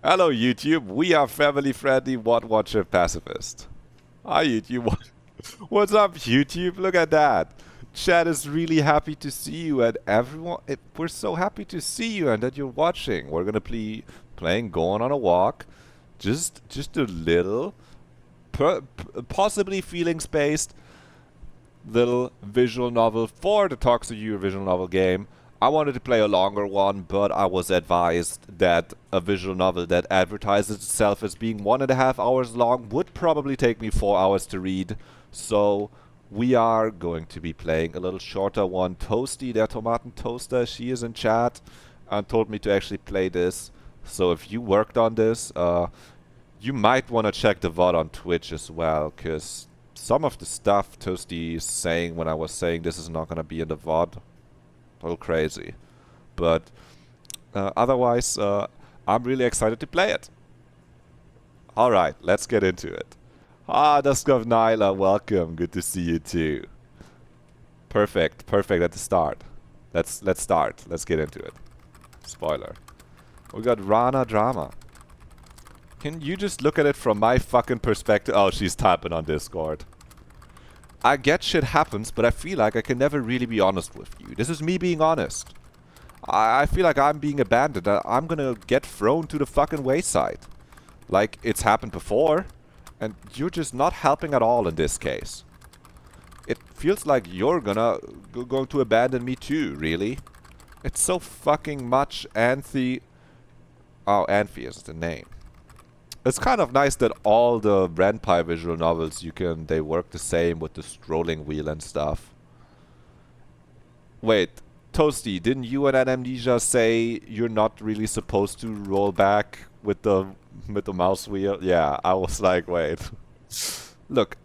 Hello YouTube, we are family friendly What Watcher Pacifist. Hi YouTube, what's up YouTube? Look at that. Chat is really happy to see you and everyone, we're so happy to see you and that you're watching. We're gonna playing Going on a Walk. Just a little, possibly feelings-based little visual novel for the Toxic Yuri visual novel game. I wanted to play a longer one, but I was advised that a visual novel that advertises itself as being 1.5 hours long would probably take me 4 hours to read. So we are going to be playing a little shorter one. Toasty, der Tomaten Toaster, she is in chat and told me to actually play this. So if you worked on this, you might want to check the VOD on Twitch as well, because some of the stuff Toasty is saying when I was saying this is not going to be in the VOD, a little crazy. But otherwise, I'm really excited to play it. Alright, let's get into it. Ah, Duskov Nyla, welcome. Good to see you too. Perfect at the start. Let's start. Let's get into it. Spoiler. We got Rana Drama. Can you just look at it from my fucking perspective? Oh, she's typing on Discord. I get shit happens, but I feel like I can never really be honest with you. This is me being honest. I feel like I'm being abandoned. I'm gonna get thrown to the fucking wayside. Like, it's happened before, and you're just not helping at all in this case. It feels like you're going to abandon me too, really. It's so fucking much Anthe... Oh, Anthe is the name. It's kind of nice that all the Renpai visual novels they work the same with the scrolling wheel and stuff. Wait, Toasty, didn't you and Amnesia say you're not really supposed to roll back with the mouse wheel? Yeah, I was like, wait. Look,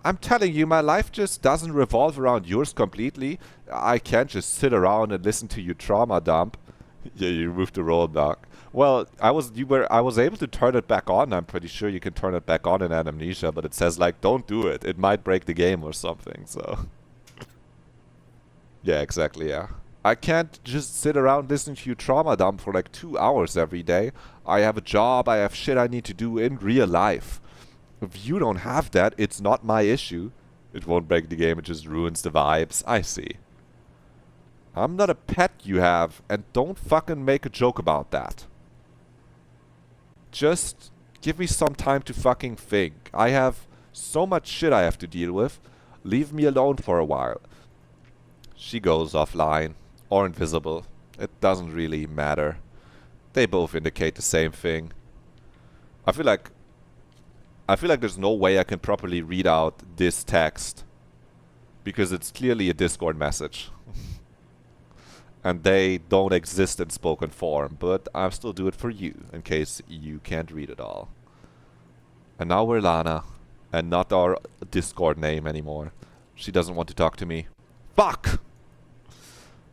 I'm telling you, my life just doesn't revolve around yours completely. I can't just sit around and listen to you trauma dump. Yeah, you moved the rollback. Well, I was able to turn it back on. I'm pretty sure you can turn it back on in Amnesia, but it says like, don't do it. It might break the game or something, so. Yeah, exactly, yeah. I can't just sit around listening to you trauma dump for like 2 hours every day. I have a job, I have shit I need to do in real life. If you don't have that, it's not my issue. It won't break the game, it just ruins the vibes. I see. I'm not a pet you have, and don't fucking make a joke about that. Just give me some time to fucking think. I have so much shit I have to deal with. Leave me alone for a while. She goes offline. Or invisible. It doesn't really matter. They both indicate the same thing. I feel like there's no way I can properly read out this text. Because it's clearly a Discord message. And they don't exist in spoken form, but I'll still do it for you, in case you can't read it all. And now we're Lana, and not our Discord name anymore. She doesn't want to talk to me. Fuck!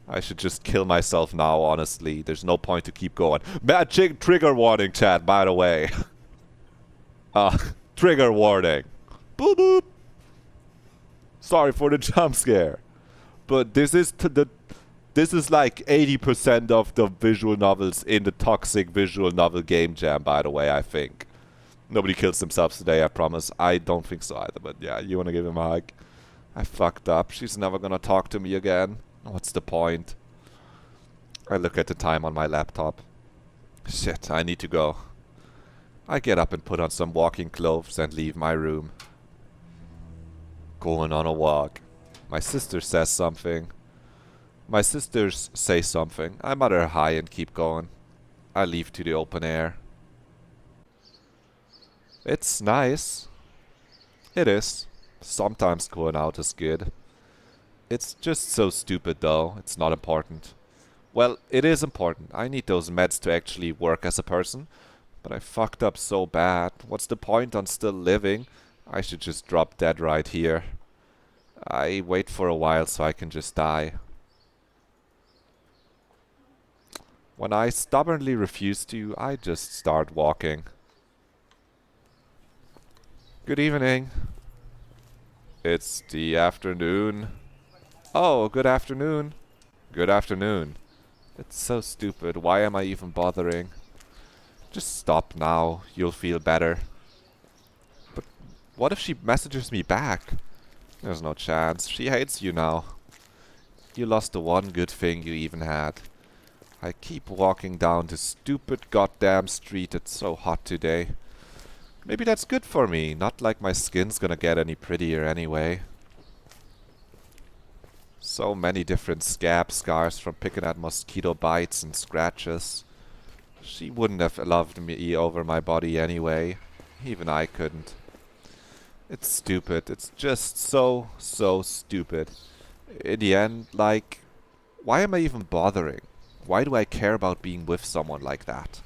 I should just kill myself now, honestly. There's no point to keep going. Magic trigger warning, chat, by the way. Trigger warning. Boop boop! Sorry for the jump scare. But this is like 80% of the visual novels in the toxic visual novel game jam, by the way, I think. Nobody kills themselves today, I promise. I don't think so either, but yeah, you wanna give him a hug? I fucked up. She's never gonna talk to me again. What's the point? I look at the time on my laptop. Shit, I need to go. I get up and put on some walking clothes and leave my room. Going on a walk. My sister says something. My sisters say something. I mutter hi and keep going. I leave to the open air. It's nice. It is. Sometimes going out is good. It's just so stupid though. It's not important. Well, it is important. I need those meds to actually work as a person. But I fucked up so bad. What's the point on still living? I should just drop dead right here. I wait for a while so I can just die. When I stubbornly refuse to, I just start walking. Good evening. It's the afternoon. Oh, good afternoon. Good afternoon. It's so stupid. Why am I even bothering? Just stop now. You'll feel better. But what if she messages me back? There's no chance. She hates you now. You lost the one good thing you even had. I keep walking down this stupid goddamn street. It's so hot today. Maybe that's good for me. Not like my skin's gonna get any prettier anyway. So many different scab scars from picking at mosquito bites and scratches. She wouldn't have loved me over my body anyway. Even I couldn't. It's stupid. It's just so stupid. In the end, like, why am I even bothering? Why do I care about being with someone like that?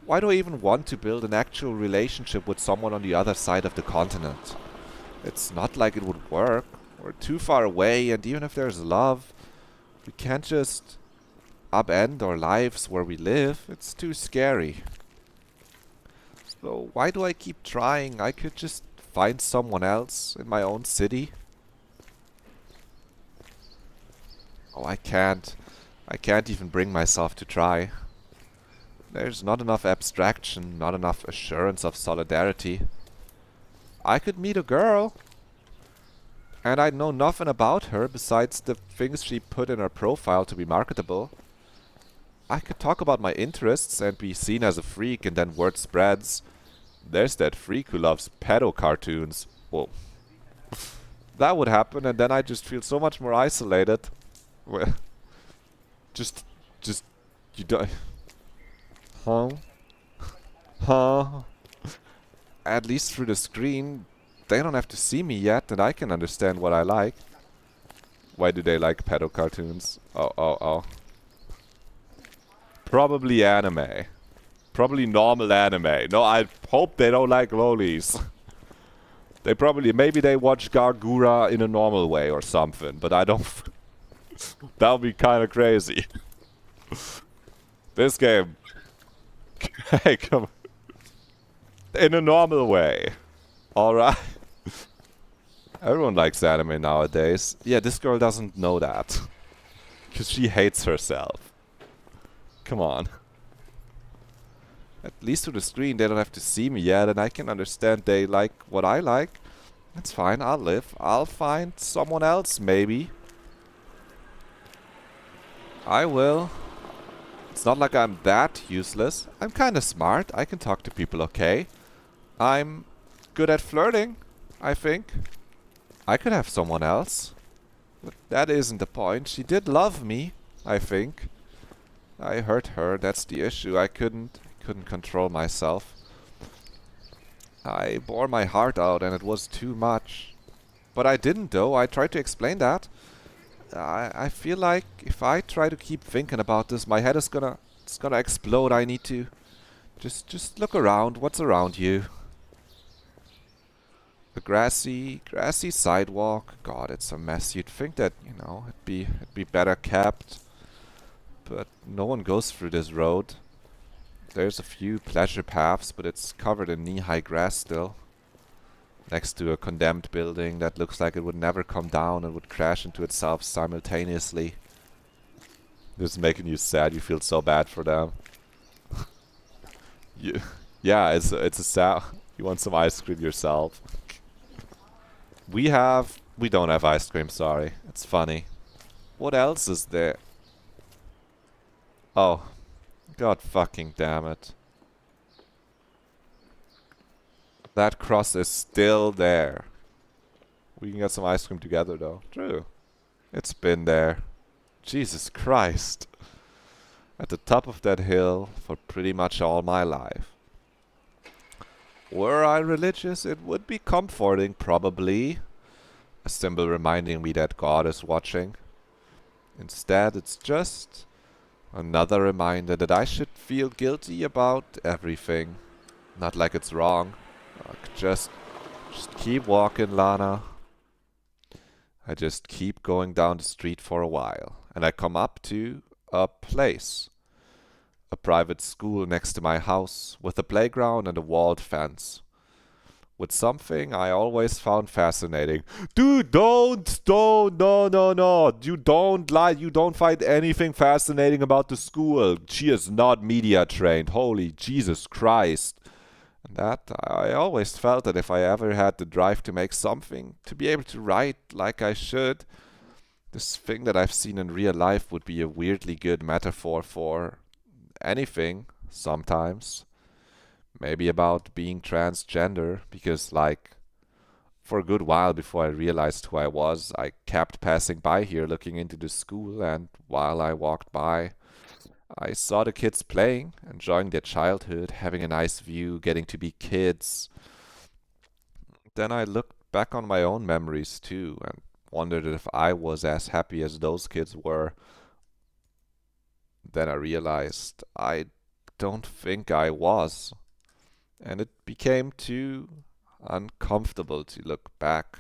Why do I even want to build an actual relationship with someone on the other side of the continent? It's not like it would work. We're too far away, and even if there's love, we can't just upend our lives where we live. It's too scary. So why do I keep trying? I could just find someone else in my own city. Oh, I can't. I can't even bring myself to try. There's not enough abstraction, not enough assurance of solidarity. I could meet a girl, and I know nothing about her besides the things she put in her profile to be marketable. I could talk about my interests and be seen as a freak, and then word spreads. There's that freak who loves pedo cartoons. Well, that would happen, and then I just feel so much more isolated. Well, just, you die. Huh? Huh? At least through the screen, they don't have to see me yet, and I can understand what I like. Why do they like pedo cartoons? Oh. Probably anime. Probably normal anime. No, I hope they don't like lolis. They probably, maybe they watch Gargura in a normal way or something, but I don't. That would be kind of crazy. This game. Hey, come on. In a normal way. Alright. Everyone likes anime nowadays. Yeah, this girl doesn't know that. Because she hates herself. Come on. At least through the screen, they don't have to see me yet, and I can understand they like what I like. That's fine, I'll live. I'll find someone else, maybe. I will. It's not like I'm that useless. I'm kinda smart. I can talk to people okay. I'm good at flirting, I think. I could have someone else. But that isn't the point. She did love me, I think. I hurt her, that's the issue. I couldn't control myself. I bore my heart out and it was too much. But I didn't though. I tried to explain that. I feel like if I try to keep thinking about this, my head is gonna explode. I need to just look around. What's around you? A grassy sidewalk. God, it's a mess. You'd think that, you know, it'd be better kept. But no one goes through this road. There's a few pleasure paths, but it's covered in knee-high grass still. Next to a condemned building that looks like it would never come down and would crash into itself simultaneously. This is making you sad. You feel so bad for them. Yeah, it's a sad. You want some ice cream yourself. We don't have ice cream, sorry. It's funny. What else is there? Oh. God fucking damn it. That cross is still there. We can get some ice cream together though. True. It's been there. Jesus Christ. At the top of that hill for pretty much all my life. Were I religious, it would be comforting, probably. A symbol reminding me that God is watching. Instead, it's just another reminder that I should feel guilty about everything. Not like it's wrong. Just keep walking, Lana. I just keep going down the street for a while. And I come up to a place. A private school next to my house with a playground and a walled fence. with something I always found fascinating. Dude, don't, no, no, no. You don't lie, you don't find anything fascinating about the school. She is not media trained. Holy Jesus Christ. And that, I always felt that if I ever had the drive to make something, to be able to write like I should, this thing that I've seen in real life would be a weirdly good metaphor for anything, sometimes. Maybe about being transgender, because, like, for a good while before I realized who I was, I kept passing by here looking into the school, and while I walked by, I saw the kids playing, enjoying their childhood, having a nice view, getting to be kids. Then I looked back on my own memories too, and wondered if I was as happy as those kids were. Then I realized I don't think I was, and it became too uncomfortable to look back,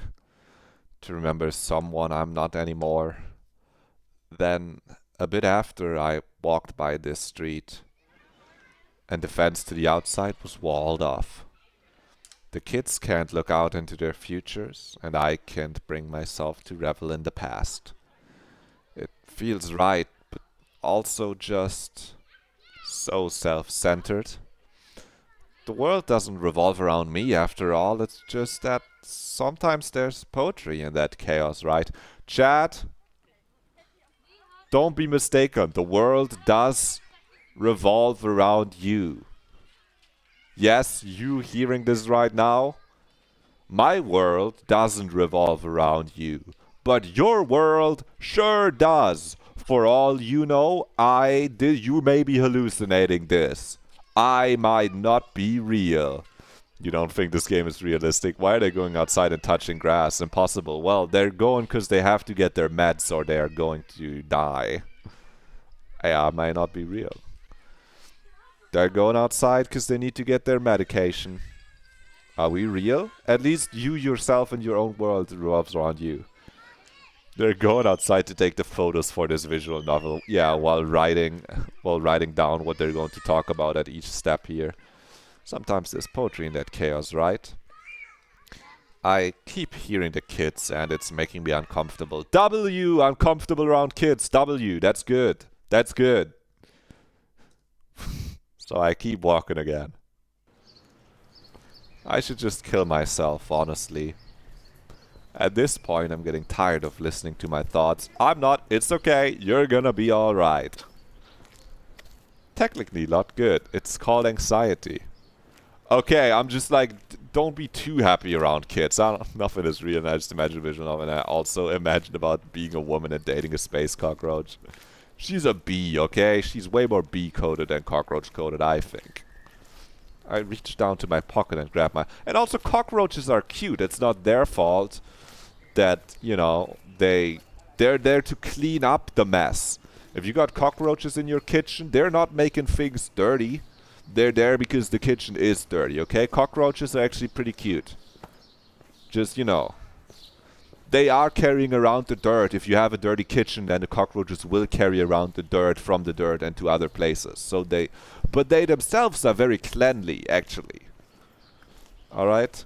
to remember someone I'm not anymore. Then, a bit after, I walked by this street, and the fence to the outside was walled off. The kids can't look out into their futures, and I can't bring myself to revel in the past. It feels right, but also just so self-centered. The world doesn't revolve around me after all, it's just that sometimes there's poetry in that chaos, right? Chat, don't be mistaken, the world does revolve around you. Yes, you hearing this right now, my world doesn't revolve around you, but your world sure does. For all you know, you may be hallucinating this. I might not be real. You don't think this game is realistic? Why are they going outside and touching grass? Impossible. Well, they're going because they have to get their meds or they are going to die. Yeah, it might not be real. They're going outside because they need to get their medication. Are we real? At least you yourself and your own world revolves around you. They're going outside to take the photos for this visual novel. Yeah, while writing down what they're going to talk about at each step here. Sometimes there's poetry in that chaos, right? I keep hearing the kids and it's making me uncomfortable. W, uncomfortable around kids. W, that's good. That's good. So I keep walking again. I should just kill myself, honestly. At this point, I'm getting tired of listening to my thoughts. I'm not. It's okay. You're gonna be alright. Technically not good. It's called anxiety. Okay, I'm just like, don't be too happy around kids. Nothing is real, and I just imagine a vision of it. And I also imagine about being a woman and dating a space cockroach. She's a bee, okay? She's way more bee-coded than cockroach-coded, I think. I reached down to my pocket and grabbed my... And also, cockroaches are cute. It's not their fault that, you know, they're there to clean up the mess. If you got cockroaches in your kitchen, they're not making things dirty. They're there because the kitchen is dirty, okay? Cockroaches are actually pretty cute. Just, you know. They are carrying around the dirt. If you have a dirty kitchen, then the cockroaches will carry around the dirt from the dirt and to other places. So but they themselves are very cleanly, actually. Alright?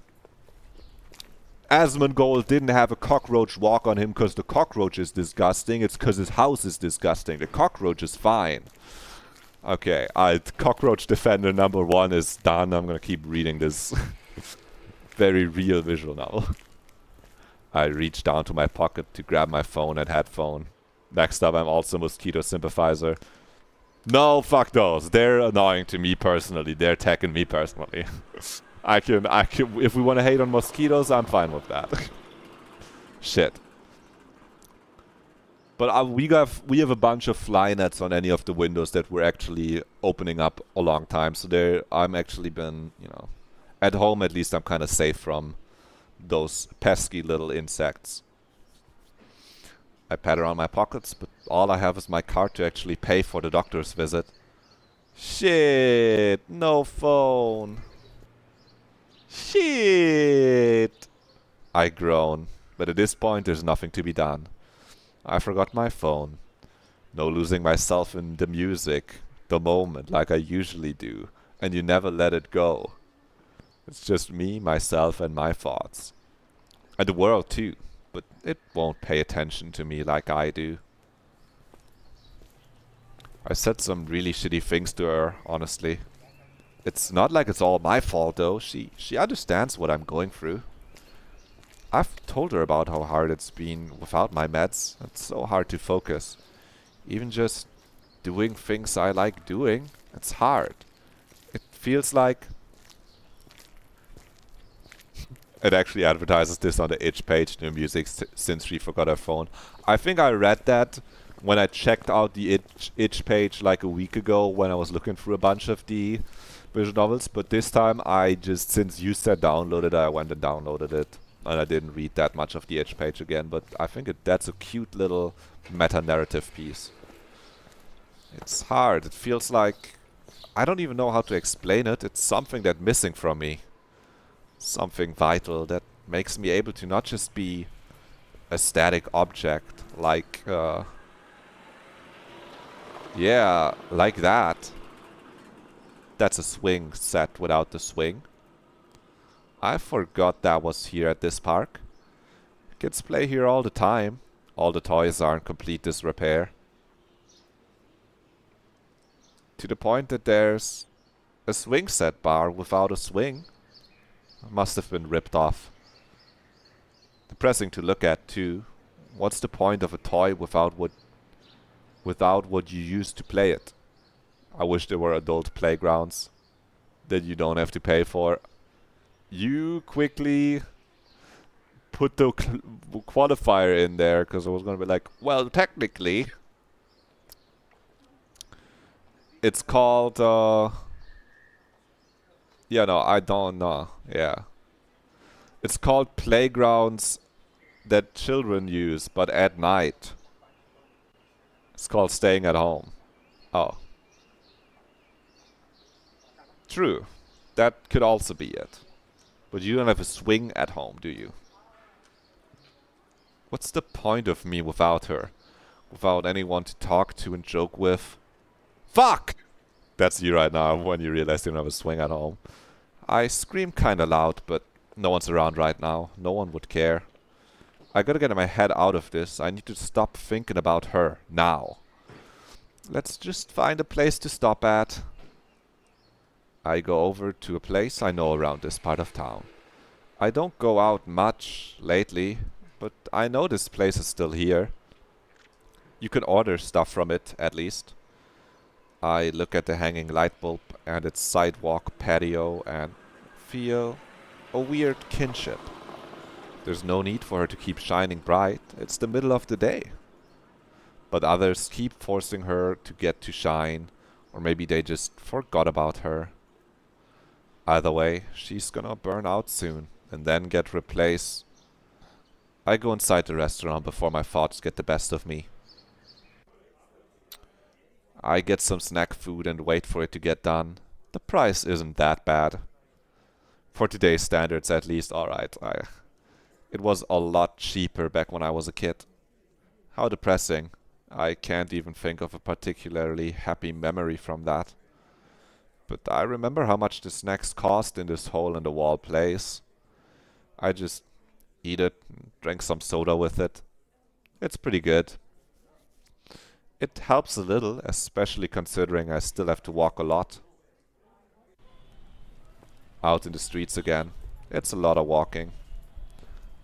Asmongold didn't have a cockroach walk on him because the cockroach is disgusting. It's because his house is disgusting. The cockroach is fine. Okay, cockroach defender number 1 is done. I'm gonna keep reading this very real visual novel. I reach down to my pocket to grab my phone and headphone. Next up, I'm also mosquito sympathizer. No, fuck those. They're annoying to me personally. They're attacking me personally. I can, if we want to hate on mosquitoes, I'm fine with that. Shit. But we have a bunch of fly nets on any of the windows that we're actually opening up a long time. So I'm actually been, you know, at home at least I'm kind of safe from those pesky little insects. I pat around my pockets, but all I have is my card to actually pay for the doctor's visit. Shit, no phone. Shit. I groan, but at this point there's nothing to be done. I forgot my phone. No losing myself in the music, the moment, like I usually do, and you never let it go. It's just me, myself, and my thoughts. And the world too. But it won't pay attention to me like I do. I said some really shitty things to her, honestly. It's not like it's all my fault though. She understands what I'm going through. I've told her about how hard it's been without my meds. It's so hard to focus. Even just doing things I like doing, it's hard. It feels like... It actually advertises this on the itch page, new music since she forgot her phone. I think I read that when I checked out the itch page like a week ago when I was looking through a bunch of the visual novels, but this time I just, since you said download it, I went and downloaded it. And I didn't read that much of the itch page again, but I think that's a cute little meta-narrative piece. It's hard. It feels like... I don't even know how to explain it. It's something that's missing from me. Something vital that makes me able to not just be a static object, like... yeah, like that. That's a swing set without the swing. I forgot that was here at this park. Kids play here all the time. All the toys are in complete disrepair. To the point that there's a swing set bar without a swing. Must have been ripped off. Depressing to look at too. What's the point of a toy without what you use to play it? I wish there were adult playgrounds that you don't have to pay for. You quickly put the qualifier in there because I was going to be like, well, technically, it's called, yeah, no, I don't know, yeah. It's called playgrounds that children use, but at night. It's called staying at home. Oh. True. That could also be it. But you don't have a swing at home, do you? What's the point of me without her? Without anyone to talk to and joke with? Fuck! That's you right now when you realize you don't have a swing at home. I scream kinda loud, but no one's around right now. No one would care. I gotta get my head out of this. I need to stop thinking about her. Now. Let's just find a place to stop at. I go over to a place I know around this part of town. I don't go out much lately, but I know this place is still here. You can order stuff from it, at least. I look at the hanging light bulb and its sidewalk patio and feel a weird kinship. There's no need for her to keep shining bright. It's the middle of the day. But others keep forcing her to get to shine, or maybe they just forgot about her. Either way, she's gonna burn out soon, and then get replaced. I go inside the restaurant before my thoughts get the best of me. I get some snack food and wait for it to get done. The price isn't that bad. For today's standards at least, alright. It was a lot cheaper back when I was a kid. How depressing. I can't even think of a particularly happy memory from that. But I remember how much the snacks cost in this hole-in-the-wall place. I just eat it, and drank some soda with it. It's pretty good. It helps a little, especially considering I still have to walk a lot. Out in the streets again. It's a lot of walking.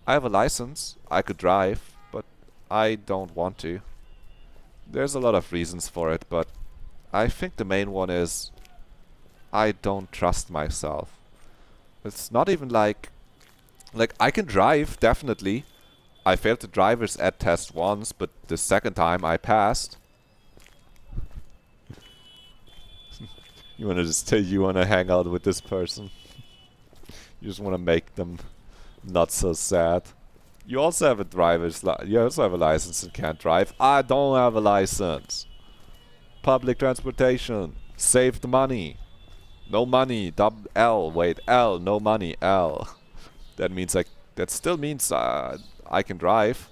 I have a license, I could drive, but I don't want to. There's a lot of reasons for it, but I think the main one is I don't trust myself. It's not even like I can drive, definitely. I failed the driver's ed test once, but the second time I passed. You wanna just say you wanna hang out with this person. You just wanna make them not so sad. You also have a you also have a license and can't drive. I don't have a license. Public transportation. Save the money. No money. L. Wait. L. No money. L. That means that still means I can drive.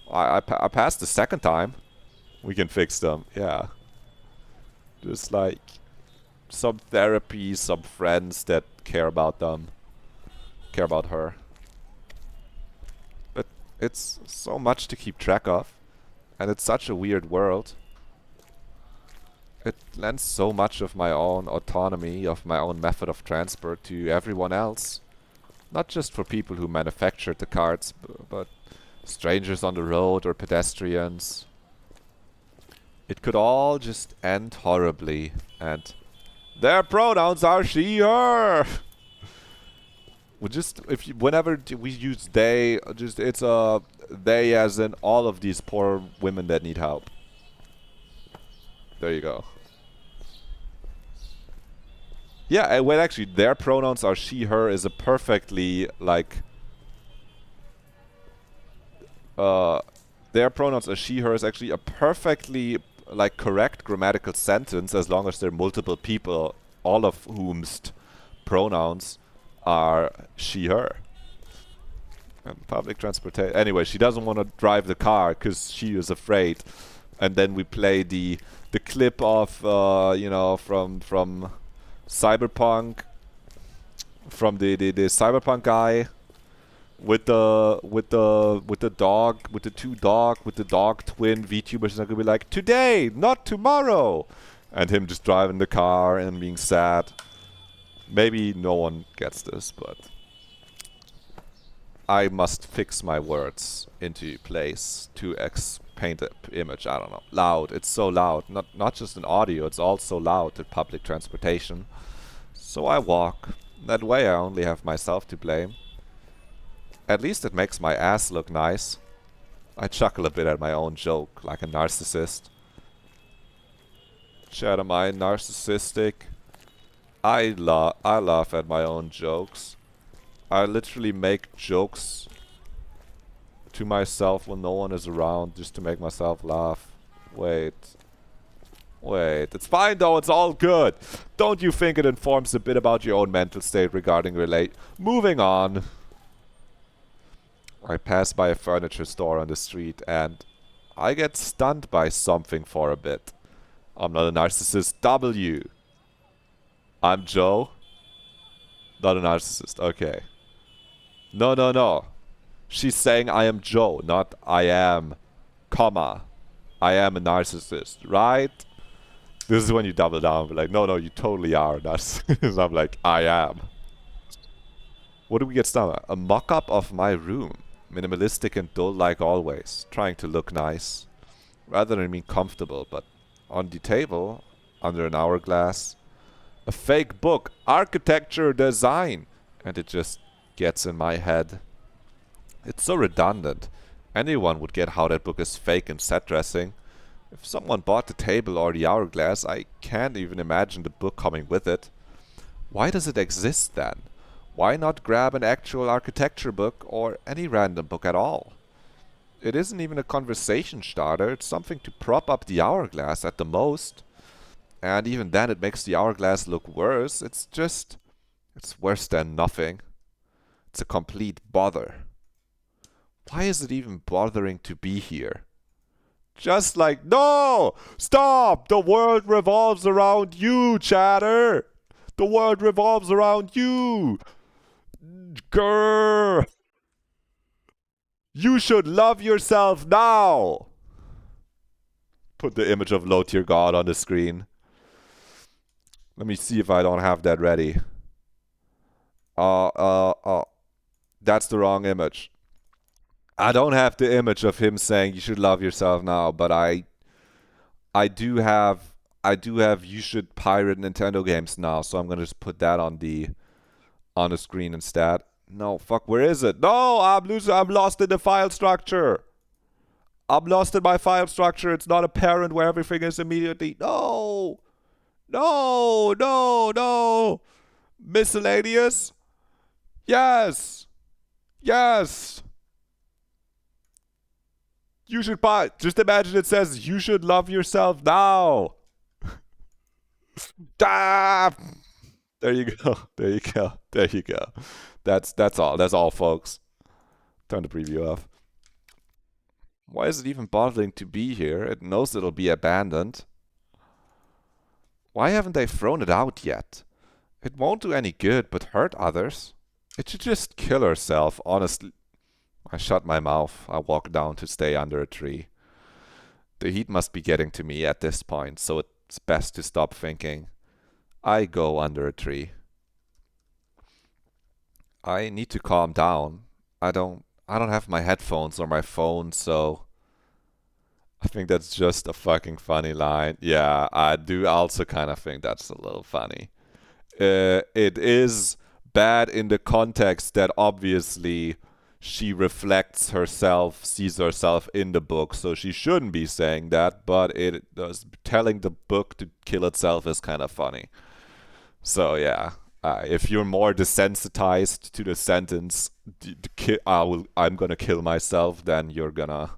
I passed the second time. We can fix them. Yeah. Just like some therapy, some friends that care about them. care about her. But it's so much to keep track of. And it's such a weird world. It lends so much of my own autonomy, of my own method of transport to everyone else. Not just for people who manufactured the cards, but strangers on the road or pedestrians. It could all just end horribly, and their pronouns are she, her. We just, whenever we use they, just it's they as in all of these poor women that need help. There you go. Yeah, well, actually, their pronouns are she, her is a perfectly, like... their pronouns are she, her is actually a perfectly, like, correct grammatical sentence as long as there are multiple people, all of whom's pronouns are she, her. And public transportation... Anyway, she doesn't want to drive the car because she is afraid. And then we play the clip of, you know, from Cyberpunk, from the Cyberpunk guy with the dog, with the dog twin VTubers are gonna be like, today, not tomorrow, and him just driving the car and being sad. Maybe no one gets this, but I must fix my words into place to paint an image. I don't know. Loud. It's so loud. Not just in audio. It's also loud in public transportation. So I walk. That way I only have myself to blame. At least it makes my ass look nice. I chuckle a bit at my own joke, like a narcissist. Chat, am I narcissistic? I laugh at my own jokes. I literally make jokes to myself when no one is around just to make myself laugh. Wait. It's fine though, it's all good. Don't you think it informs a bit about your own mental state regarding Moving on. I pass by a furniture store on the street and I get stunned by something for a bit. I'm not a narcissist. W. I'm Joe. Not a narcissist. Okay. No. She's saying I am Joe, not I am, comma. I am a narcissist, right? This is when you double down. Be like, no, you totally are a narcissist. I'm like, I am. What do we get started? A mock-up of my room. Minimalistic and dull like always. Trying to look nice. Rather than being comfortable, but on the table, under an hourglass, a fake book, architecture design. And it just gets in my head. It's so redundant. Anyone would get how that book is fake and set dressing. If someone bought the table or the hourglass, I can't even imagine the book coming with it. Why does it exist then? Why not grab an actual architecture book or any random book at all? It isn't even a conversation starter, it's something to prop up the hourglass at the most. And even then it makes the hourglass look worse. It's worse than nothing. It's a complete bother. Why is it even bothering to be here? Just like, no! Stop! The world revolves around you, chatter! The world revolves around you! Grrr! You should love yourself now! Put the image of low tier god on the screen. Let me see if I don't have that ready. That's the wrong image. I don't have the image of him saying you should love yourself now, but I do have you should pirate Nintendo games now, so I'm gonna just put that on the screen instead. No, fuck, where is it? No, I'm lost in the file structure. I'm lost in my file structure. It's not apparent where everything is immediately. No. Miscellaneous? Yes. You should buy. Just imagine it says you should love yourself now. Ah! There you go. That's all, folks. Turn the preview off. Why is it even bothering to be here? It knows it'll be abandoned. Why haven't they thrown it out yet? It won't do any good but hurt others. It should just kill herself, honestly. I shut my mouth. I walk down to stay under a tree. The heat must be getting to me at this point, so it's best to stop thinking. I go under a tree. I need to calm down. I don't have my headphones or my phone, so I think that's just a fucking funny line. Yeah, I do also kind of think that's a little funny. It is bad in the context that obviously she reflects herself, sees herself in the book, so she shouldn't be saying that, but it does telling the book to kill itself is kind of funny. So yeah, if you're more desensitized to the sentence, I'm gonna kill myself, then you're gonna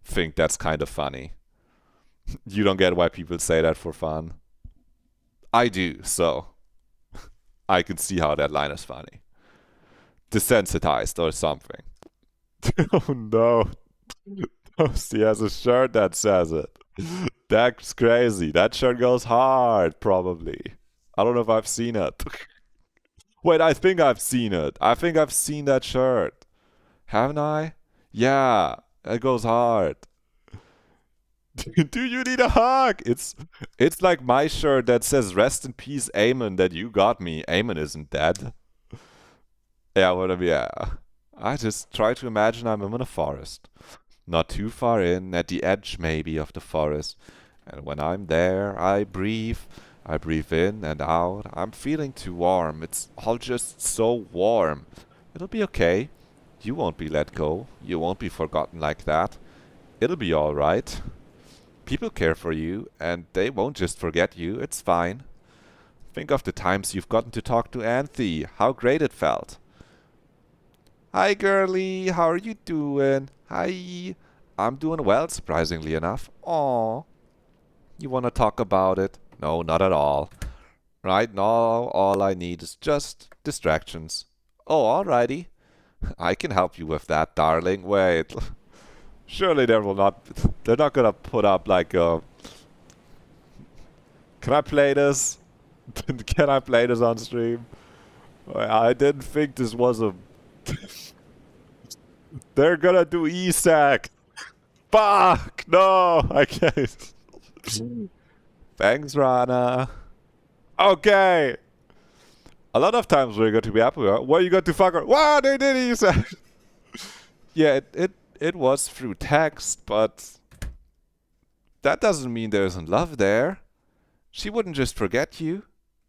think that's kind of funny. You don't get why people say that for fun. I do, so I can see how that line is funny. Desensitized or something. Oh no. She has a shirt that says it. That's crazy. That shirt goes hard, probably. I don't know if I've seen it. Wait, I think I've seen it. I think I've seen that shirt. Haven't I? Yeah, it goes hard. Do you need a hug? It's like my shirt that says rest in peace, Eamon, that you got me. Eamon isn't dead. Yeah, whatever, yeah. I just try to imagine I'm in a forest. Not too far in, at the edge maybe of the forest. And when I'm there, I breathe. I breathe in and out. I'm feeling too warm. It's all just so warm. It'll be okay. You won't be let go. You won't be forgotten like that. It'll be alright. People care for you, and they won't just forget you. It's fine. Think of the times you've gotten to talk to Anthe. How great it felt. Hi, girlie. How are you doing? Hi. I'm doing well, surprisingly enough. Aw. You want to talk about it? No, not at all. Right now, all I need is just distractions. Oh, alrighty. I can help you with that, darling. Wait. Surely they're not gonna put up like a... Can I play this? Can I play this on stream? I didn't think this was a... They're gonna do ESAC. Fuck! No! I can't. Thanks, Rana. Okay! A lot of times we're going to be happy. What you got to fuck her? Wow, they did ESAC! Yeah, it was through text, but... That doesn't mean there isn't love there. She wouldn't just forget you.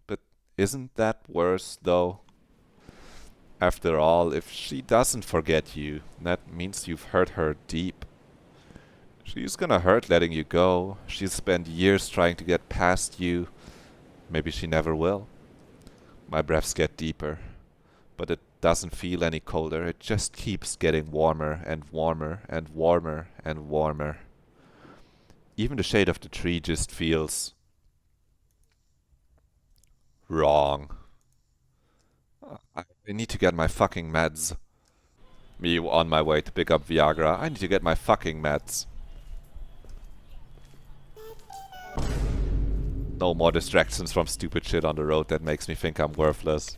But isn't that worse, though? After all, if she doesn't forget you, that means you've hurt her deep. She's gonna hurt letting you go. She's spent years trying to get past you. Maybe she never will. My breaths get deeper, but it doesn't feel any colder. It just keeps getting warmer and warmer and warmer and warmer. Even the shade of the tree just feels wrong. I need to get my fucking meds. Me on my way to pick up Viagra. I need to get my fucking meds. No more distractions from stupid shit on the road that makes me think I'm worthless.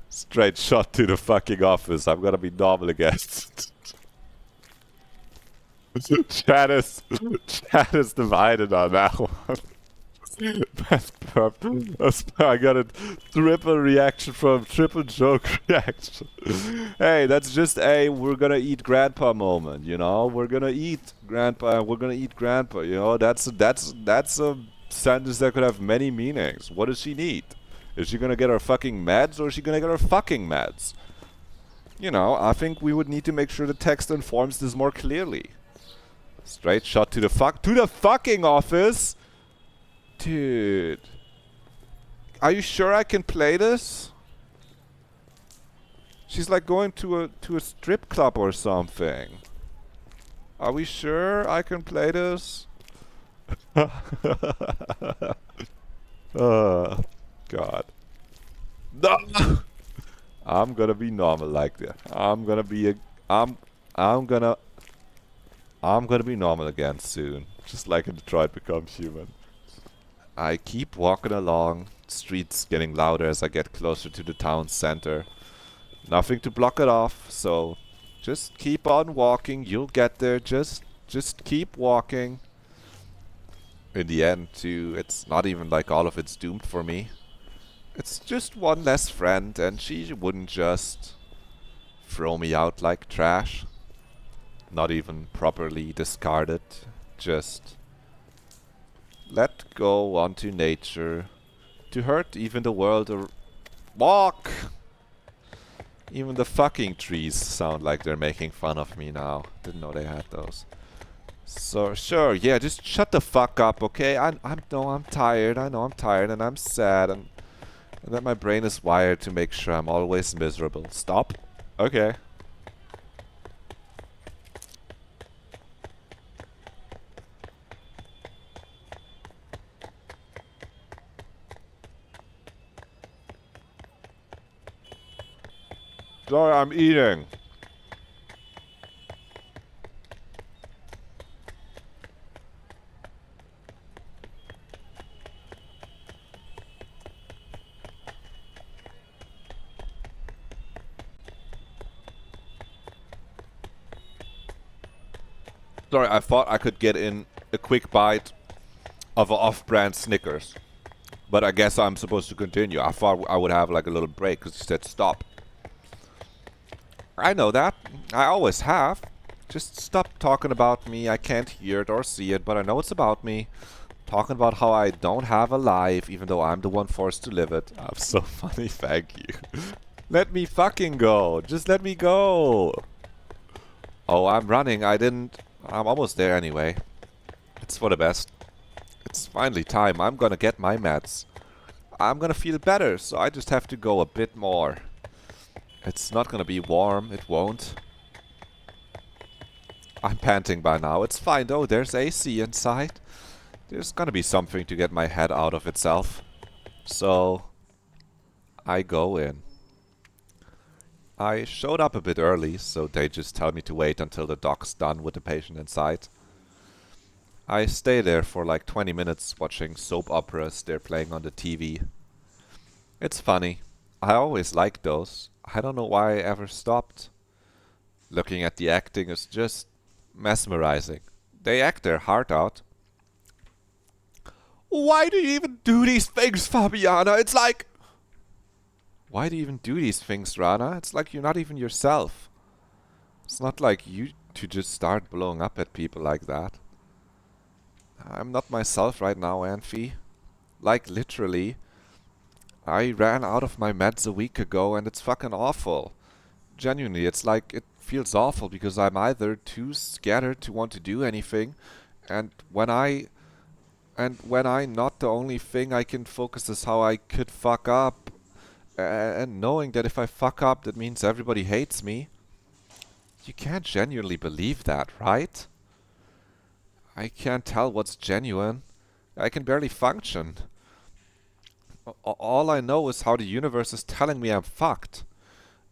Straight shot to the fucking office. I'm gonna be normal again. Chat is divided on that one. I got a triple reaction from triple joke reaction. Hey, that's just a we're gonna eat grandpa moment, you know? We're gonna eat grandpa, we're gonna eat grandpa, you know? That's a sentence that could have many meanings. What does she need? Is she gonna get her fucking meds or is she gonna get her fucking meds? You know, I think we would need to make sure the text informs this more clearly. Straight shot to the fucking office. Dude. Are you sure I can play this? She's like going to a strip club or something. Are we sure I can play this? God. No! I'm gonna be normal like that. I'm gonna be normal again soon. Just like in Detroit Become Human. I keep walking along, streets getting louder as I get closer to the town center. Nothing to block it off, so just keep on walking, you'll get there, just keep walking. In the end, too, it's not even like all of it's doomed for me. It's just one less friend, and she wouldn't just throw me out like trash. Not even properly discarded. Just let go onto nature. To hurt even the world or walk! Even the fucking trees sound like they're making fun of me now. Didn't know they had those. So, sure, yeah, just shut the fuck up, okay? I know I'm tired, and I'm sad, and that my brain is wired to make sure I'm always miserable. Stop. Okay. Sorry, I'm eating. Sorry, I thought I could get in a quick bite of an off-brand Snickers. But I guess I'm supposed to continue. I thought I would have like a little break because you said stop. I know that. I always have. Just stop talking about me. I can't hear it or see it, but I know it's about me. Talking about how I don't have a life, even though I'm the one forced to live it. I'm so funny, thank you. Let me fucking go. Just let me go. Oh, I'm running. I'm almost there anyway. It's for the best. It's finally time. I'm gonna get my meds. I'm gonna feel better, so I just have to go a bit more. It's not gonna be warm. It won't. I'm panting by now. It's fine though. There's AC inside. There's gonna be something to get my head out of itself. So, I go in. I showed up a bit early, so they just tell me to wait until the doc's done with the patient inside. I stay there for like 20 minutes watching soap operas they're playing on the TV. It's funny. I always liked those. I don't know why I ever stopped. Looking at the acting is just mesmerizing. They act their heart out. Why do you even do these things, Fabiana? It's like... Why do you even do these things, Rana? It's like you're not even yourself. It's not like you to just start blowing up at people like that. I'm not myself right now, Anfi. Like, literally. I ran out of my meds a week ago and it's fucking awful. Genuinely, it's like, it feels awful because I'm either too scattered to want to do anything, and when I'm not the only thing I can focus is how I could fuck up, and knowing that if I fuck up, that means everybody hates me. You can't genuinely believe that, right? I can't tell what's genuine. I can barely function. All I know is how the universe is telling me I'm fucked.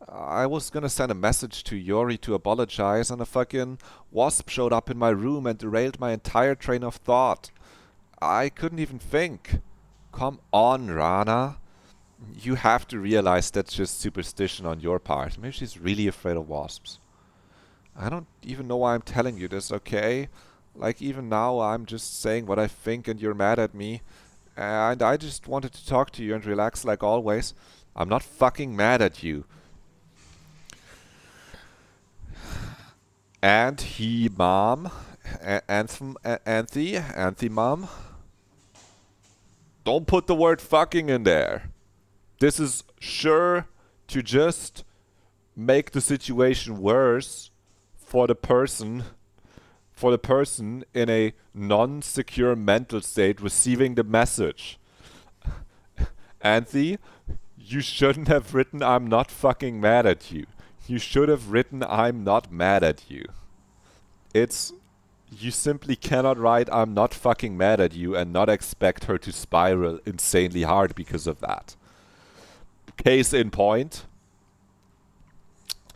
I was gonna send a message to Yuri to apologize, and a fucking wasp showed up in my room and derailed my entire train of thought. I couldn't even think. Come on, Rana. You have to realize that's just superstition on your part. Maybe she's really afraid of wasps. I don't even know why I'm telling you this, okay? Like, even now I'm just saying what I think and you're mad at me. And I just wanted to talk to you and relax like always. I'm not fucking mad at you. And he, mom. Anthy, mom. Don't put the word fucking in there. This is sure to just make the situation worse for the person in a non-secure mental state receiving the message. Anthy, you shouldn't have written I'm not fucking mad at you. You should have written I'm not mad at you. You simply cannot write I'm not fucking mad at you and not expect her to spiral insanely hard because of that. Case in point,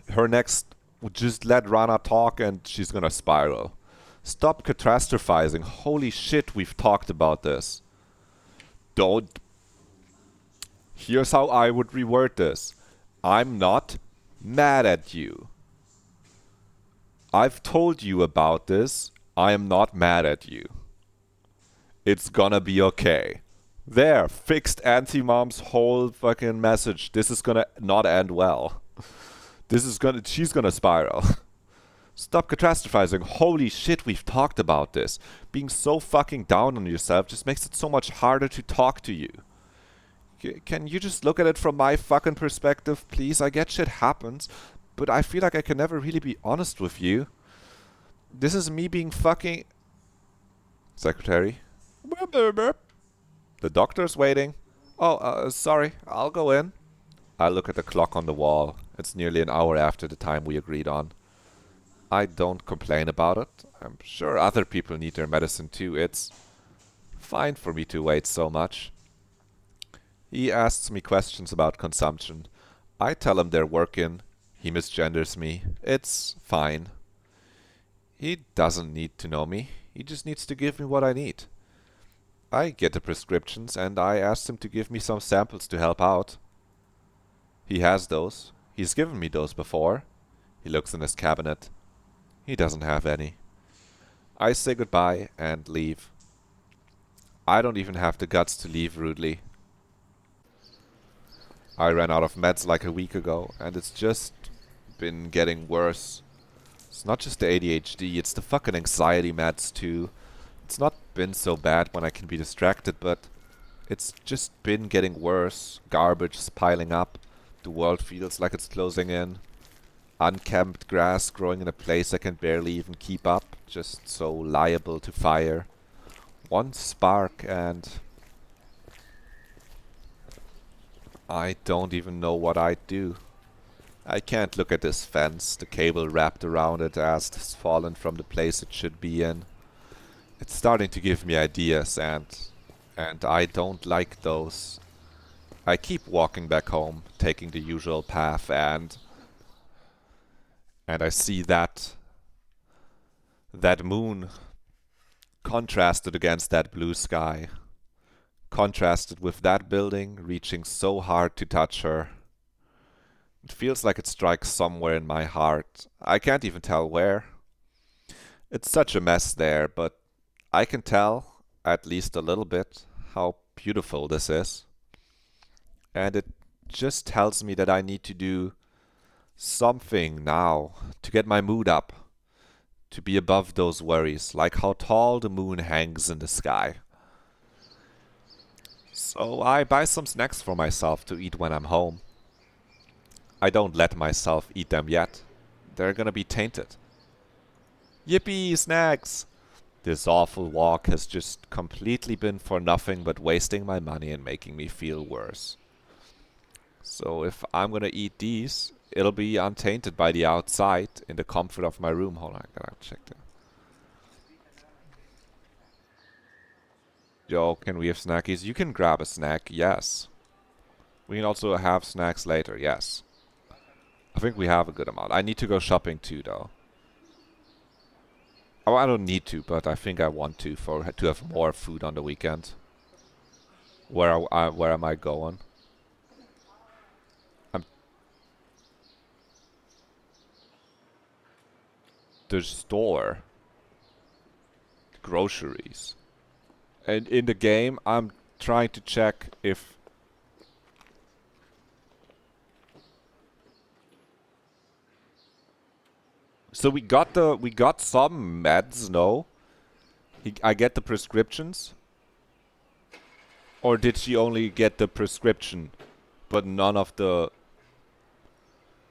her next, just let Rana talk and she's gonna spiral. Stop catastrophizing. Holy shit, we've talked about this. Don't. Here's how I would reword this. I'm not mad at you. I've told you about this. I am not mad at you. It's gonna be okay. There, fixed Auntie Mom's whole fucking message. This is gonna not end well. She's gonna spiral. Stop catastrophizing. Holy shit, we've talked about this. Being so fucking down on yourself just makes it so much harder to talk to you. Can you just look at it from my fucking perspective, please? I get shit happens, but I feel like I can never really be honest with you. This is me being fucking... Secretary? The doctor's waiting. Oh, sorry. I'll go in. I look at the clock on the wall. It's nearly an hour after the time we agreed on. I don't complain about it. I'm sure other people need their medicine too. It's fine for me to wait so much. He asks me questions about consumption. I tell him they're working. He misgenders me. It's fine. He doesn't need to know me. He just needs to give me what I need. I get the prescriptions and I asked him to give me some samples to help out. He has those. He's given me those before. He looks in his cabinet. He doesn't have any. I say goodbye and leave. I don't even have the guts to leave rudely. I ran out of meds like a week ago, and it's just been getting worse. It's not just the ADHD, it's the fucking anxiety meds too. It's not been so bad when I can be distracted, but it's just been getting worse. Garbage is piling up. The world feels like it's closing in. Unkempt grass growing in a place I can barely even keep up. Just so liable to fire. One spark and... I don't even know what I'd do. I can't look at this fence. The cable wrapped around it has fallen from the place it should be in. It's starting to give me ideas and I don't like those. I keep walking back home, taking the usual path and I see that moon contrasted against that blue sky. Contrasted with that building reaching so hard to touch her. It feels like it strikes somewhere in my heart. I can't even tell where. It's such a mess there, but I can tell, at least a little bit, how beautiful this is. And it just tells me that I need to do something now to get my mood up, to be above those worries, like how tall the moon hangs in the sky. So I buy some snacks for myself to eat when I'm home. I don't let myself eat them yet. They're gonna be tainted. Yippee, snacks! This awful walk has just completely been for nothing but wasting my money and making me feel worse. So if I'm gonna eat these, it'll be untainted by the outside in the comfort of my room. Hold on, I gotta check that. Yo, can we have snackies? You can grab a snack, yes. We can also have snacks later, yes. I think we have a good amount. I need to go shopping too, though. Oh, I don't need to, but I think I want to to have more food on the weekend. Where am I going? The store. Groceries. And in the game, I'm trying to check if... So we got some meds, no? I get the prescriptions? Or did she only get the prescription, but none of the...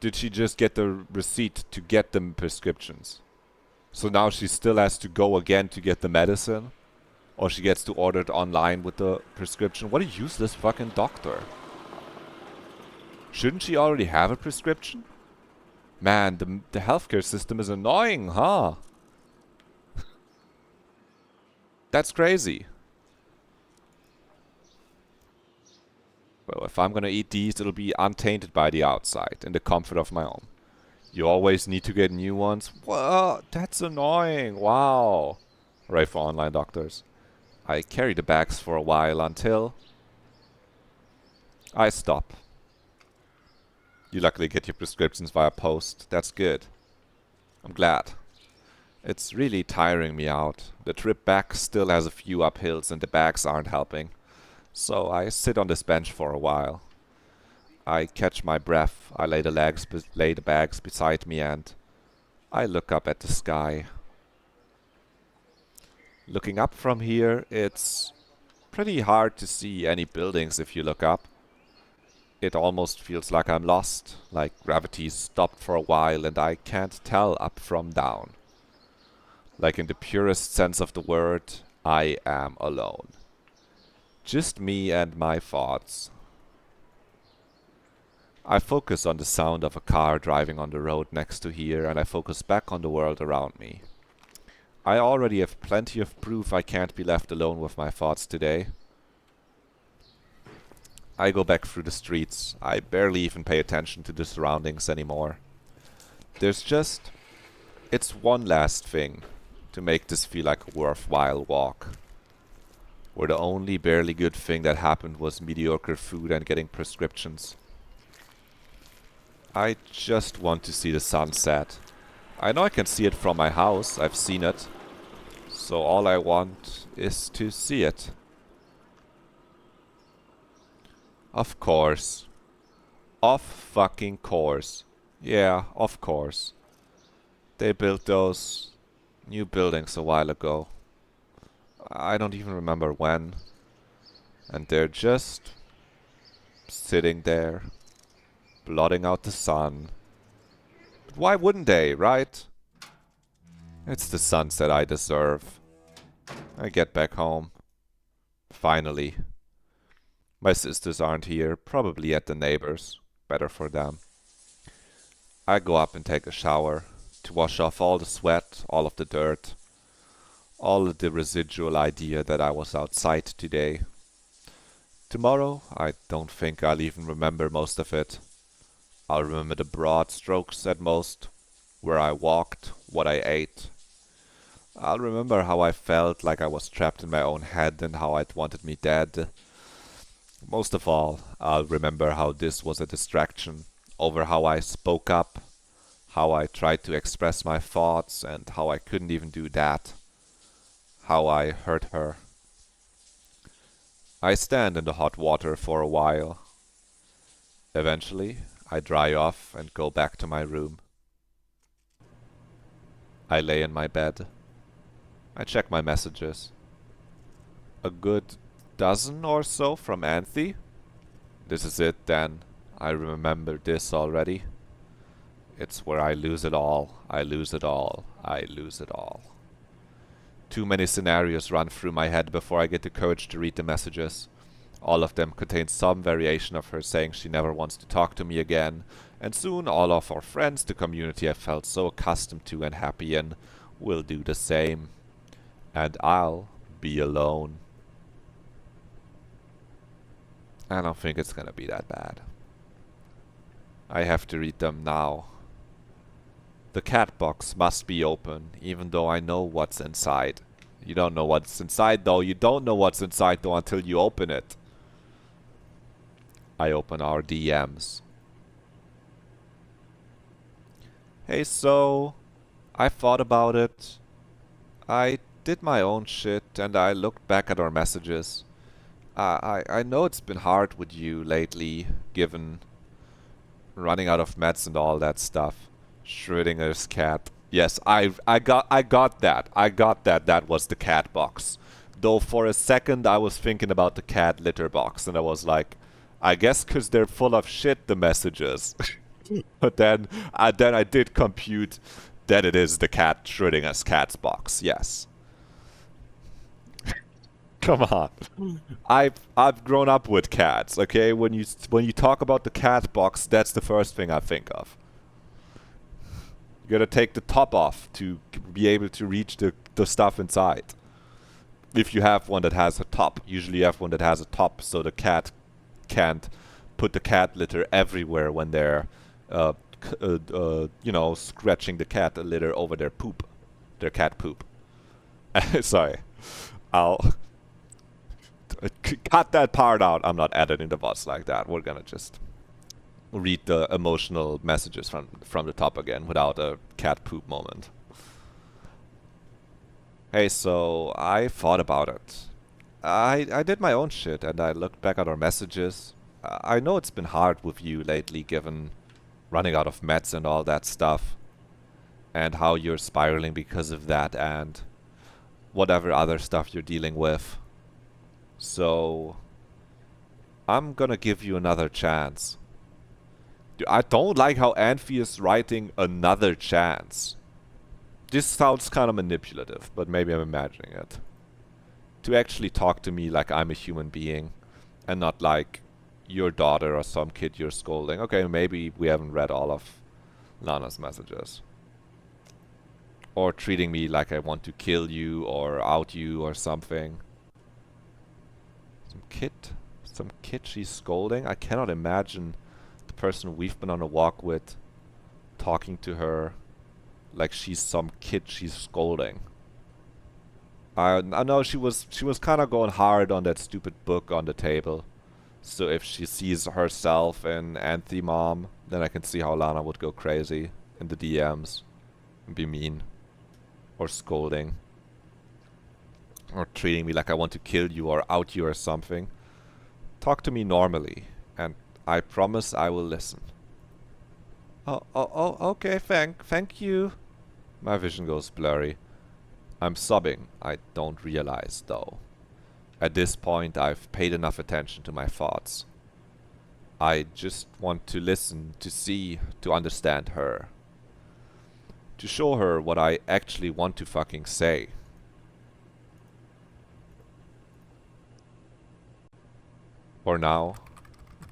Did she just get the receipt to get the prescriptions? So now she still has to go again to get the medicine? Or she gets to order it online with the prescription. What a useless fucking doctor. Shouldn't she already have a prescription? Man, the healthcare system is annoying, huh? That's crazy. Well, if I'm gonna eat these, it'll be untainted by the outside, in the comfort of my home. You always need to get new ones? Well, that's annoying, wow. Right for online doctors. I carry the bags for a while until I stop. You luckily get your prescriptions via post. That's good. I'm glad. It's really tiring me out. The trip back still has a few uphills and the bags aren't helping. So I sit on this bench for a while. I catch my breath. I lay the bags beside me and I look up at the sky. Looking up from here, it's pretty hard to see any buildings if you look up. It almost feels like I'm lost, like gravity's stopped for a while and I can't tell up from down. Like in the purest sense of the word, I am alone. Just me and my thoughts. I focus on the sound of a car driving on the road next to here and I focus back on the world around me. I already have plenty of proof I can't be left alone with my thoughts today. I go back through the streets. I barely even pay attention to the surroundings anymore. It's one last thing to make this feel like a worthwhile walk. Where the only barely good thing that happened was mediocre food and getting prescriptions. I just want to see the sunset. I know I can see it from my house, I've seen it. So all I want is to see it. Of course. Of fucking course. Yeah, of course. They built those new buildings a while ago. I don't even remember when. And they're just sitting there, blotting out the sun. But why wouldn't they, right? It's the sunset I deserve. I get back home. Finally. My sisters aren't here, probably at the neighbors. Better for them. I go up and take a shower to wash off all the sweat, all of the dirt, all of the residual idea that I was outside today. Tomorrow, I don't think I'll even remember most of it. I'll remember the broad strokes at most, where I walked, what I ate. I'll remember how I felt like I was trapped in my own head and how it wanted me dead. Most of all, I'll remember how this was a distraction, over how I spoke up, how I tried to express my thoughts and how I couldn't even do that, how I hurt her. I stand in the hot water for a while. Eventually, I dry off and go back to my room. I lay in my bed. I check my messages. A good dozen or so from Anthe. This is it then. I remember this already. It's where I lose it all. I lose it all. I lose it all. Too many scenarios run through my head before I get the courage to read the messages. All of them contain some variation of her saying she never wants to talk to me again, and soon all of our friends, the community I felt so accustomed to and happy in, will do the same. And I'll be alone. I don't think it's gonna be that bad. I have to read them now. The cat box must be open, even though I know what's inside. You don't know what's inside though. You don't know what's inside though until you open it. I open our DMs. Hey, so I thought about it. I did my own shit and I looked back at our messages. I know it's been hard with you lately, given running out of meds and all that stuff. Schrödinger's cat. Yes, I got that. I got that. That was the cat box. Though for a second I was thinking about the cat litter box, and I was like, I guess 'cause they're full of shit, the messages. But then I did compute that it is the cat Schrödinger's cat's box. Yes. Come on. I've grown up with cats, okay? When you talk about the cat box, that's the first thing I think of. You gotta take the top off to be able to reach the stuff inside. If you have one that has a top, usually you have one that has a top so the cat can't put the cat litter everywhere when they're, you know, scratching the cat litter over their poop. Their cat poop. Sorry. Cut that part out. I'm not editing the bots like that. We're gonna just read the emotional messages from the top again without a cat poop moment. Hey, so I thought about it. I did my own shit and I looked back at our messages. I know it's been hard with you lately given running out of meds and all that stuff. And how you're spiraling because of that and whatever other stuff you're dealing with. So I'm gonna give you another chance. I don't like how Anfi is writing another chance. This sounds kind of manipulative, but maybe I'm imagining it. To actually talk to me like I'm a human being and not like your daughter or some kid you're scolding. Okay, maybe we haven't read all of Lana's messages. Or treating me like I want to kill you or out you or something. Some kid she's scolding? I cannot imagine the person we've been on a walk with talking to her like she's some kid she's scolding. I know she was kind of going hard on that stupid book on the table. So if she sees herself in Anthe Mom, then I can see how Lana would go crazy in the DMs and be mean or scolding or treating me like I want to kill you or out you or something. Talk to me normally and I promise I will listen. Oh, okay, thank you. My vision goes blurry. I'm sobbing. I don't realize, though. At this point, I've paid enough attention to my thoughts. I just want to listen, to see, to understand her. To show her what I actually want to fucking say. For now,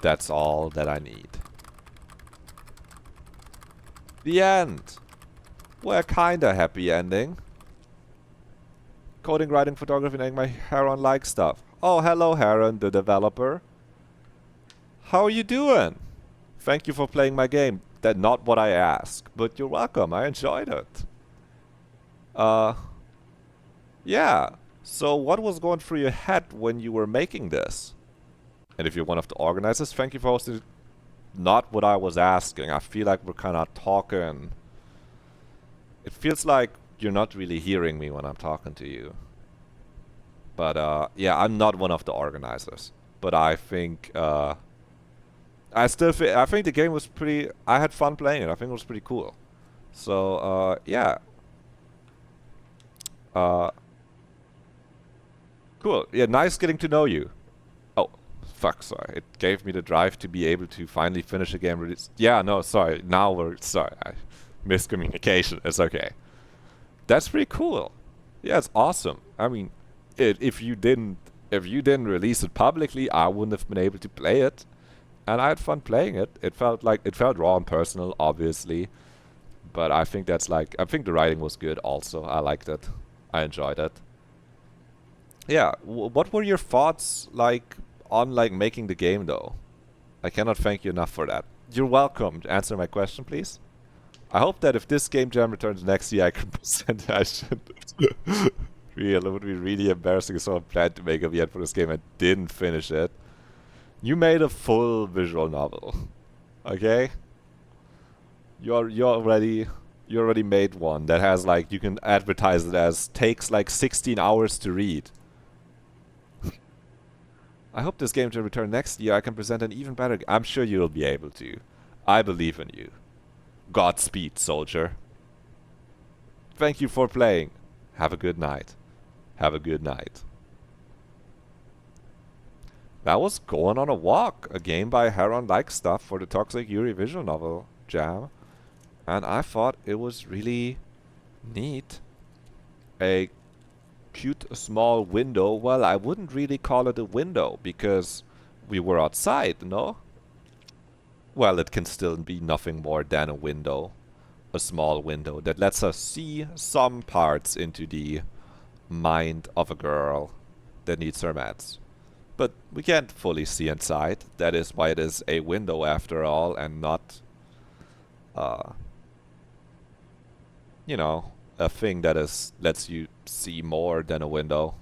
that's all that I need. The end! Well, a kinda happy ending. Coding, writing, photography, and my Heron like stuff. Oh, hello Heron, the developer. How are you doing? Thank you for playing my game. That's not what I asked, but you're welcome. I enjoyed it. Yeah. So what was going through your head when you were making this? And if you're one of the organizers, thank you for hosting. Not what I was asking. I feel like we're kind of talking. It feels like you're not really hearing me when I'm talking to you. But yeah, I'm not one of the organizers. But I think I think the game was pretty. I had fun playing it. I think it was pretty cool. So yeah. Cool. Yeah, nice getting to know you. Oh, fuck, sorry. It gave me the drive to be able to finally finish a game. Yeah, no, sorry. Now we're sorry. Miscommunication. It's okay. That's pretty cool. Yeah, it's awesome. I mean, if you didn't release it publicly, I wouldn't have been able to play it, and I had fun playing it. It felt raw and personal, obviously, but I think the writing was good. Also, I liked it. I enjoyed it. Yeah. What were your thoughts like on making the game though? I cannot thank you enough for that. You're welcome. Answer my question, please. I hope that if this game jam returns next year, I can present it. I should. It would be really embarrassing if someone planned to make a VN for this game and didn't finish it. You made a full visual novel, okay? You already made one that has you can advertise it as takes 16 hours to read. I hope this game to return next year. I can present an even better. I'm sure you'll be able to. I believe in you. Godspeed, soldier. Thank you for playing. Have a good night. Have a good night. That was Going on a Walk, a game by Heron Like Stuff for the Toxic Yuri visual novel jam. And I thought it was really neat. A cute small window. Well, I wouldn't really call it a window because we were outside, no? Well, it can still be nothing more than a window. A small window that lets us see some parts into the mind of a girl that needs her meds. But we can't fully see inside. That is why it is a window after all and not, you know, a thing that lets you see more than a window.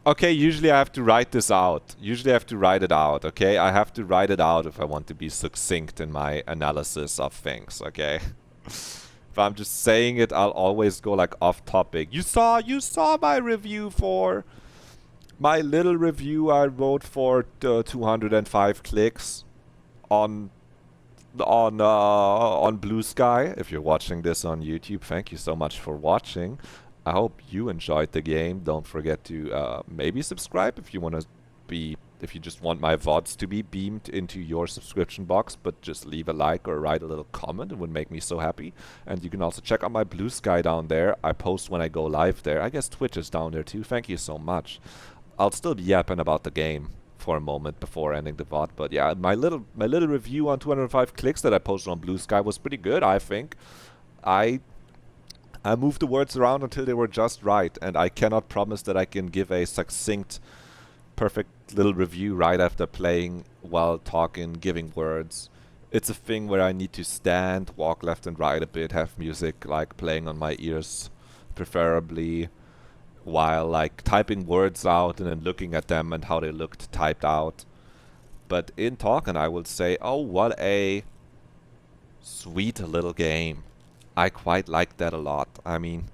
Okay, usually I have to write this out. Usually I have to write it out, okay? I have to write it out if I want to be succinct in my analysis of things, okay? If I'm just saying it, I'll always go like off topic. You saw my review for my little review I wrote for 205 clicks on on Blue Sky. If you're watching this on YouTube, thank you so much for watching. I hope you enjoyed the game. Don't forget to maybe subscribe if you want to be, if you just want my VODs to be beamed into your subscription box, but just leave a like or write a little comment. It would make me so happy. And you can also check out my Blue Sky down there. I post when I go live there. I guess Twitch is down there too. Thank you so much. I'll still be yapping about the game for a moment before ending the VOD, but yeah, my little review on 205 clicks that I posted on Blue Sky was pretty good, I think. I I moved the words around until they were just right, and I cannot promise that I can give a succinct, perfect little review right after playing while talking, giving words. It's a thing where I need to stand, walk left and right a bit, have music like playing on my ears, preferably, while like typing words out and then looking at them and how they looked typed out. But in talking, I will say, oh, what a sweet little game. I quite like that a lot. I mean,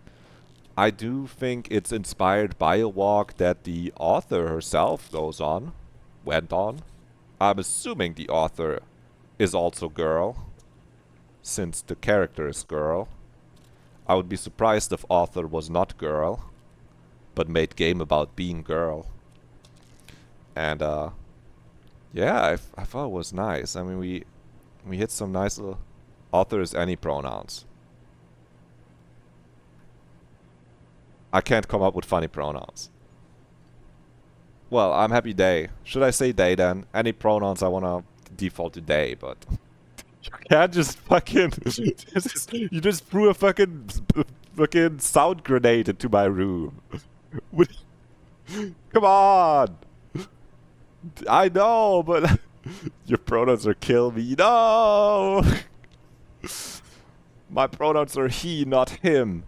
I do think it's inspired by a walk that the author herself went on. I'm assuming the author is also girl, since the character is girl. I would be surprised if author was not girl, but made game about being girl. And yeah, I thought it was nice. I mean, we hit some nice little authors any pronouns. I can't come up with funny pronouns. Well, I'm happy they. Should I say they then? Any pronouns I wanna default to they, but you can't just fucking you just threw a fucking sound grenade into my room. Come on! I know, but your pronouns are kill me. No! My pronouns are he, not him.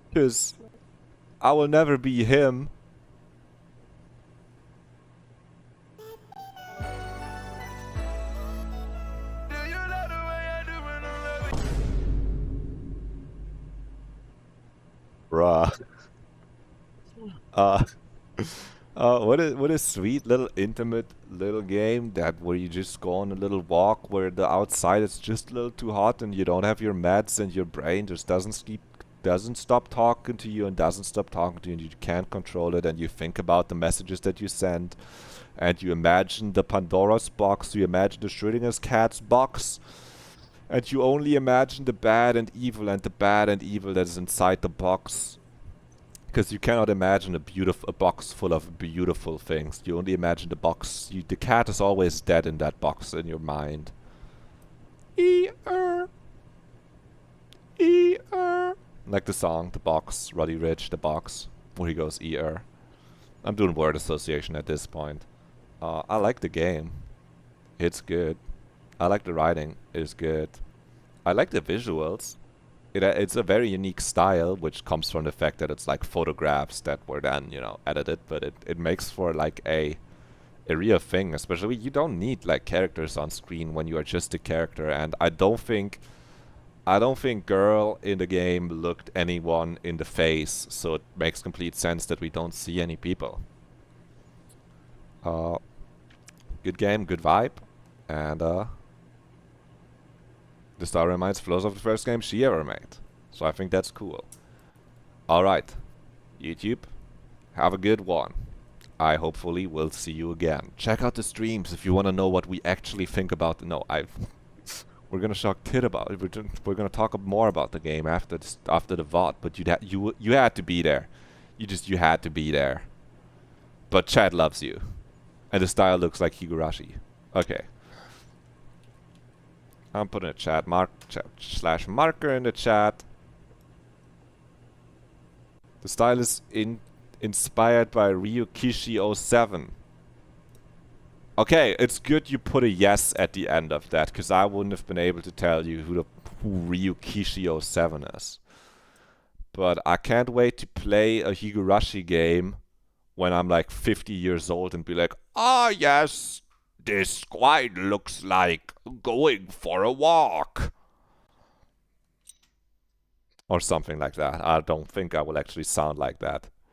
Because I will never be him. Bruh. Uh, what a sweet little intimate little game that where you just go on a little walk where the outside is just a little too hot and you don't have your meds and your brain just doesn't stop talking to you and doesn't stop talking to you and you can't control it and you think about the messages that you send and you imagine the Pandora's box, you imagine the Schrödinger's cat's box and you only imagine the bad and evil and the bad and evil that is inside the box. Because you cannot imagine a box full of beautiful things. You only imagine the box. The cat is always dead in that box in your mind. E-er. E-er. Like the song, The Box, Roddy Ricch, The Box, where he goes E-er. I'm doing word association at this point. I like the game. It's good. I like the writing. It's good. I like the visuals. It's a very unique style, which comes from the fact that it's like photographs that were then, edited, but it makes for like a real thing, especially you don't need like characters on screen when you are just a character, and I don't think girl in the game looked anyone in the face, so it makes complete sense that we don't see any people. Good game, good vibe, and the story reminds flows of the first game she ever made. So I think that's cool. Alright, YouTube, have a good one. I hopefully will see you again. Check out the streams if you want to know what we actually think about. We're gonna talk about it. We're gonna talk more about the game after the VOD. But you had to be there. You had to be there. But Chad loves you, and the style looks like Higurashi. Okay. I'm putting a chat slash marker in the chat. The style is inspired by Ryukishi07. Okay, it's good you put a yes at the end of that, because I wouldn't have been able to tell you who Ryukishi07 is. But I can't wait to play a Higurashi game when I'm like 50 years old and be like, ah, yes, this quite looks like going for a walk. Or something like that. I don't think I will actually sound like that.